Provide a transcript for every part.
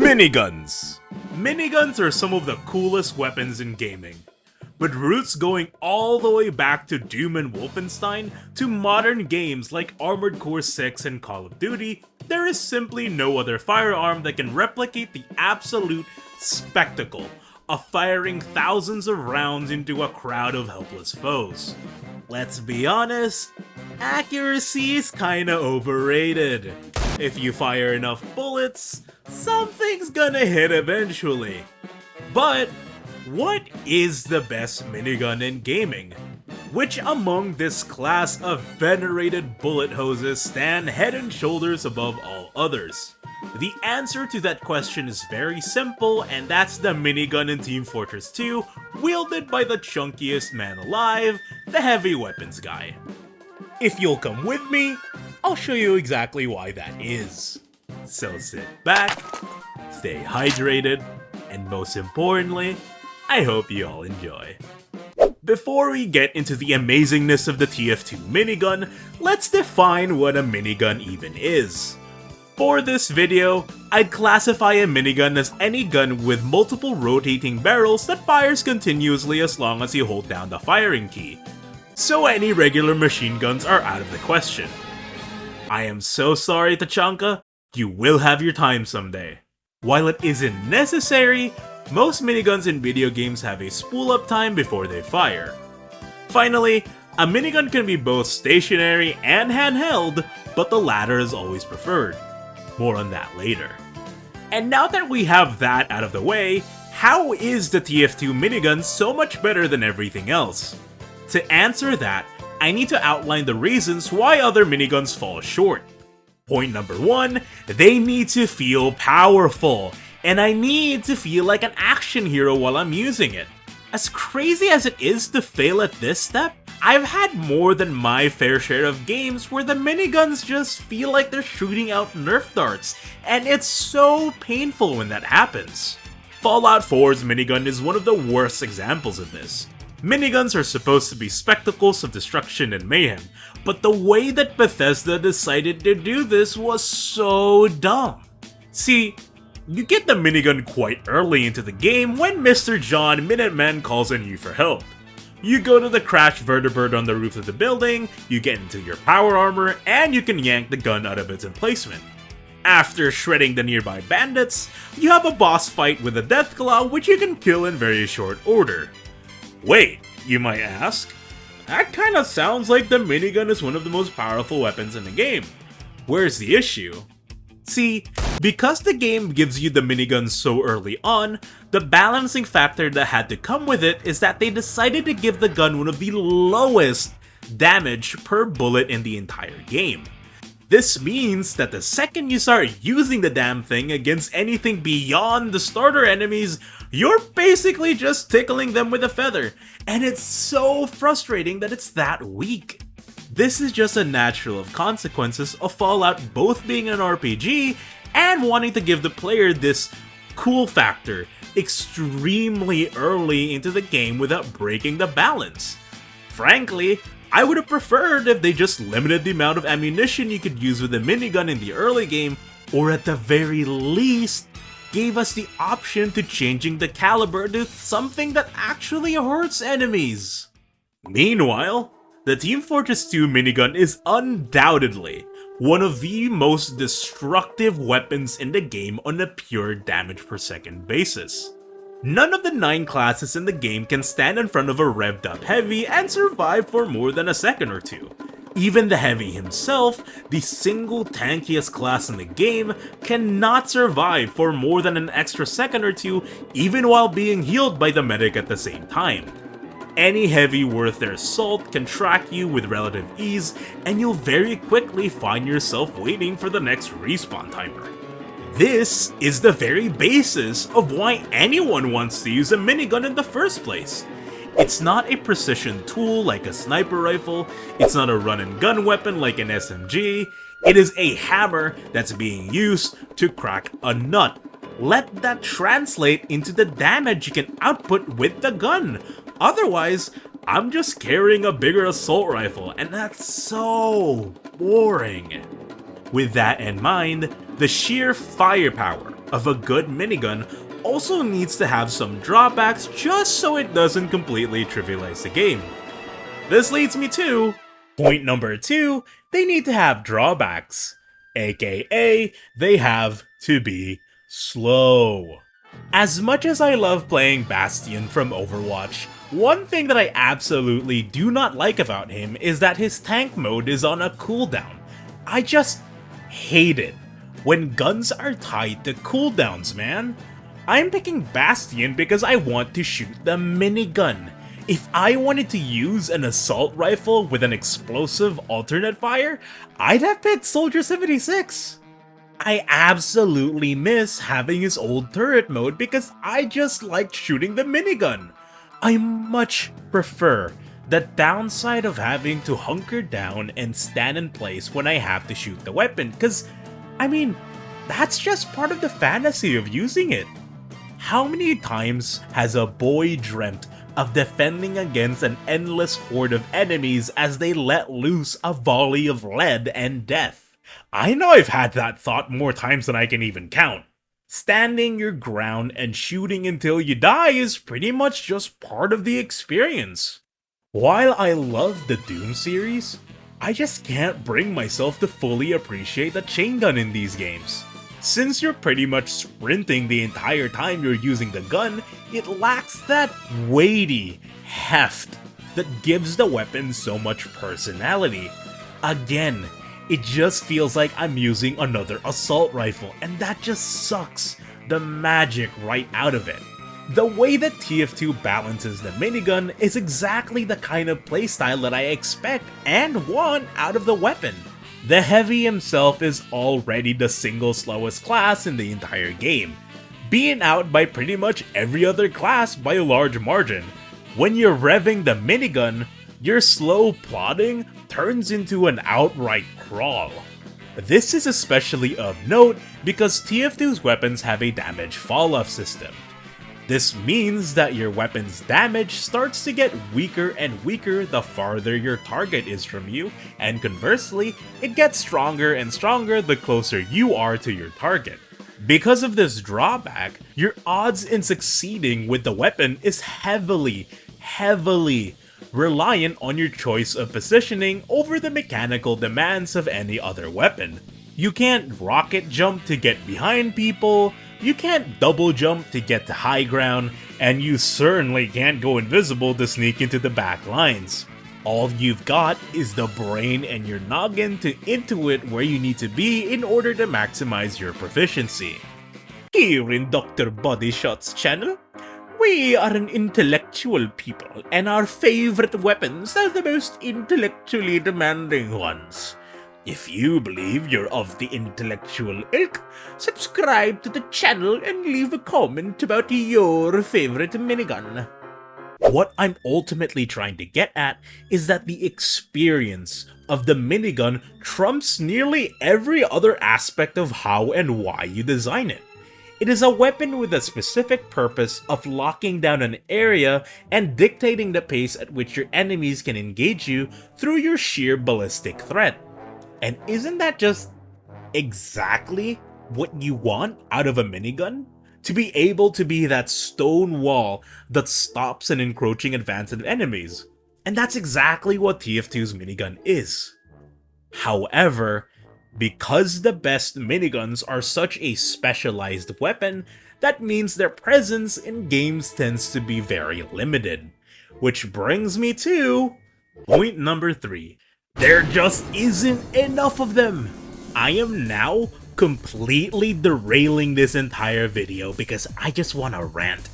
Miniguns! Miniguns are some of the coolest weapons in gaming, with roots going all the way back to Doom and Wolfenstein to modern games like Armored Core 6 and Call of Duty. There is simply no other firearm that can replicate the absolute spectacle of firing thousands of rounds into a crowd of helpless foes. Let's be honest, accuracy is kinda overrated. If you fire enough bullets, something's gonna hit eventually. But what is the best minigun in gaming? Which among this class of venerated bullet hoses stand head and shoulders above all others? The answer to that question is very simple, and that's the minigun in Team Fortress 2, wielded by the chunkiest man alive, the heavy weapons guy. If you'll come with me, I'll show you exactly why that is. So sit back, stay hydrated, and most importantly, I hope you all enjoy. Before we get into the amazingness of the TF2 minigun, let's define what a minigun even is. For this video, I'd classify a minigun as any gun with multiple rotating barrels that fires continuously as long as you hold down the firing key. So any regular machine guns are out of the question. I am so sorry, Tachanka, you will have your time someday. While it isn't necessary, most miniguns in video games have a spool-up time before they fire. Finally, a minigun can be both stationary and handheld, but the latter is always preferred. More on that later. And now that we have that out of the way, how is the TF2 minigun so much better than everything else? To answer that, I need to outline the reasons why other miniguns fall short. Point number 1, they need to feel powerful, and I need to feel like an action hero while I'm using it. As crazy as it is to fail at this step, I've had more than my fair share of games where the miniguns just feel like they're shooting out Nerf darts, and it's so painful when that happens. Fallout 4's minigun is one of the worst examples of this. Miniguns are supposed to be spectacles of destruction and mayhem, but the way that Bethesda decided to do this was so dumb. See, you get the minigun quite early into the game when Mr. John Minuteman calls on you for help. You go to the crashed vertibird on the roof of the building, you get into your power armor, and you can yank the gun out of its emplacement. After shredding the nearby bandits, you have a boss fight with a Deathclaw which you can kill in very short order. Wait, you might ask? That kinda sounds like the minigun is one of the most powerful weapons in the game. Where's the issue? See, because the game gives you the minigun so early on, the balancing factor that had to come with it is that they decided to give the gun one of the lowest damage per bullet in the entire game. This means that the second you start using the damn thing against anything beyond the starter enemies, you're basically just tickling them with a feather, and it's so frustrating that it's that weak. This is just a natural of consequences of Fallout both being an RPG and wanting to give the player this cool factor extremely early into the game without breaking the balance. Frankly, I would have preferred if they just limited the amount of ammunition you could use with a minigun in the early game, or at the very least, gave us the option to changing the caliber to something that actually hurts enemies. Meanwhile, the Team Fortress 2 minigun is undoubtedly one of the most destructive weapons in the game on a pure damage per second basis. None of the 9 classes in the game can stand in front of a revved up heavy and survive for more than a second or two. Even the heavy himself, the single tankiest class in the game, cannot survive for more than an extra second or two even while being healed by the medic at the same time. Any heavy worth their salt can track you with relative ease, and you'll very quickly find yourself waiting for the next respawn timer. This is the very basis of why anyone wants to use a minigun in the first place. It's not a precision tool like a sniper rifle, it's not a run and gun weapon like an SMG, it is a hammer that's being used to crack a nut. Let that translate into the damage you can output with the gun. Otherwise, I'm just carrying a bigger assault rifle, and that's so boring. With that in mind, the sheer firepower, of a good minigun also needs to have some drawbacks just so it doesn't completely trivialize the game. This leads me to point number 2, they need to have drawbacks, aka they have to be slow. As much as I love playing Bastion from Overwatch, one thing that I absolutely do not like about him is that his tank mode is on a cooldown. I just hate it when guns are tied to cooldowns, man. I'm picking Bastion because I want to shoot the minigun. If I wanted to use an assault rifle with an explosive alternate fire, I'd have picked Soldier 76. I absolutely miss having his old turret mode because I just liked shooting the minigun. I much prefer the downside of having to hunker down and stand in place when I have to shoot the weapon, because, I mean, that's just part of the fantasy of using it. How many times has a boy dreamt of defending against an endless horde of enemies as they let loose a volley of lead and death? I know I've had that thought more times than I can even count. Standing your ground and shooting until you die is pretty much just part of the experience. While I love the Doom series, I just can't bring myself to fully appreciate the chain gun in these games. Since you're pretty much sprinting the entire time you're using the gun, it lacks that weighty heft that gives the weapon so much personality. Again, it just feels like I'm using another assault rifle, and that just sucks the magic right out of it. The way that TF2 balances the minigun is exactly the kind of playstyle that I expect and want out of the weapon. The Heavy himself is already the single slowest class in the entire game, being out by pretty much every other class by a large margin. When you're revving the minigun, your slow plodding turns into an outright crawl. This is especially of note because TF2's weapons have a damage fall-off system. This means that your weapon's damage starts to get weaker and weaker the farther your target is from you, and conversely, it gets stronger and stronger the closer you are to your target. Because of this drawback, your odds in succeeding with the weapon is heavily reliant on your choice of positioning over the mechanical demands of any other weapon. You can't rocket jump to get behind people, you can't double jump to get to high ground, and you certainly can't go invisible to sneak into the back lines. All you've got is the brain and your noggin to intuit where you need to be in order to maximize your proficiency. Here in Dr.Bodyshot's channel, we are an intellectual people, and our favorite weapons are the most intellectually demanding ones. If you believe you're of the intellectual ilk, subscribe to the channel and leave a comment about your favorite minigun. What I'm ultimately trying to get at is that the experience of the minigun trumps nearly every other aspect of how and why you design it. It is a weapon with a specific purpose of locking down an area and dictating the pace at which your enemies can engage you through your sheer ballistic threat. And isn't that just exactly what you want out of a minigun? To be able to be that stone wall that stops an encroaching advance of enemies. And that's exactly what TF2's minigun is. However, because the best miniguns are such a specialized weapon, that means their presence in games tends to be very limited. Which brings me to point number 3. There just isn't enough of them! I am now completely derailing this entire video because I just want to rant.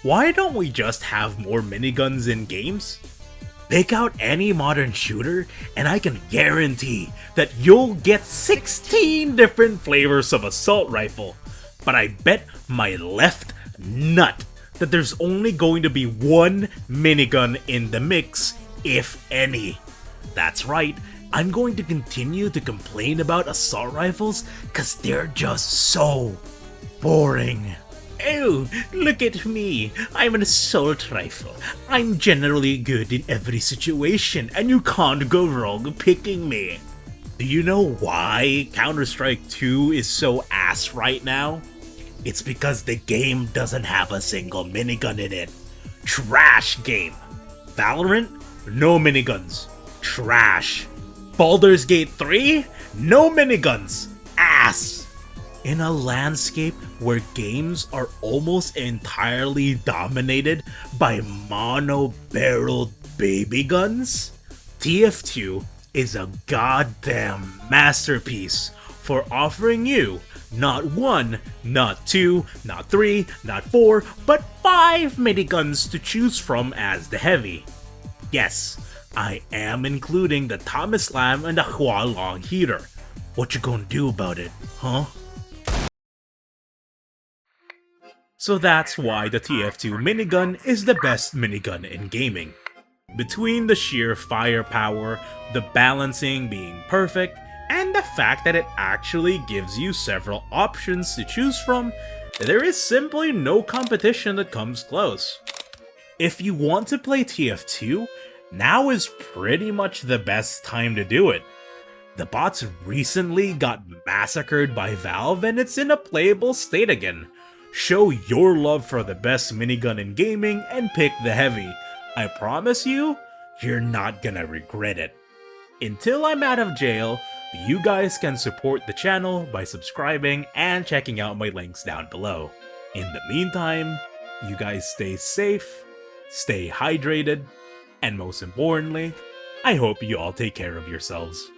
Why don't we just have more miniguns in games? Pick out any modern shooter and I can guarantee that you'll get 16 different flavors of assault rifle. But I bet my left nut that there's only going to be one minigun in the mix, if any. That's right, I'm going to continue to complain about assault rifles cause they're just so boring. Oh, look at me, I'm an assault rifle. I'm generally good in every situation and you can't go wrong picking me. Do you know why Counter-Strike 2 is so ass right now? It's because the game doesn't have a single minigun in it. Trash game. Valorant? No miniguns. Trash. Baldur's Gate 3? No miniguns. Ass. In a landscape where games are almost entirely dominated by mono-barreled baby guns, TF2 is a goddamn masterpiece for offering you not one, not two, not three, not four, but 5 miniguns to choose from as the heavy. Yes, I am including the Thomas Lam and the Hua Long heater. What you gonna do about it, huh? So that's why the TF2 minigun is the best minigun in gaming. Between the sheer firepower, the balancing being perfect, and the fact that it actually gives you several options to choose from, there is simply no competition that comes close. If you want to play TF2, now is pretty much the best time to do it. The bots recently got massacred by Valve and it's in a playable state again. Show your love for the best minigun in gaming and pick the heavy. I promise you, you're not gonna regret it. Until I'm out of jail, you guys can support the channel by subscribing and checking out my links down below. In the meantime, you guys stay safe, stay hydrated, and most importantly, I hope you all take care of yourselves.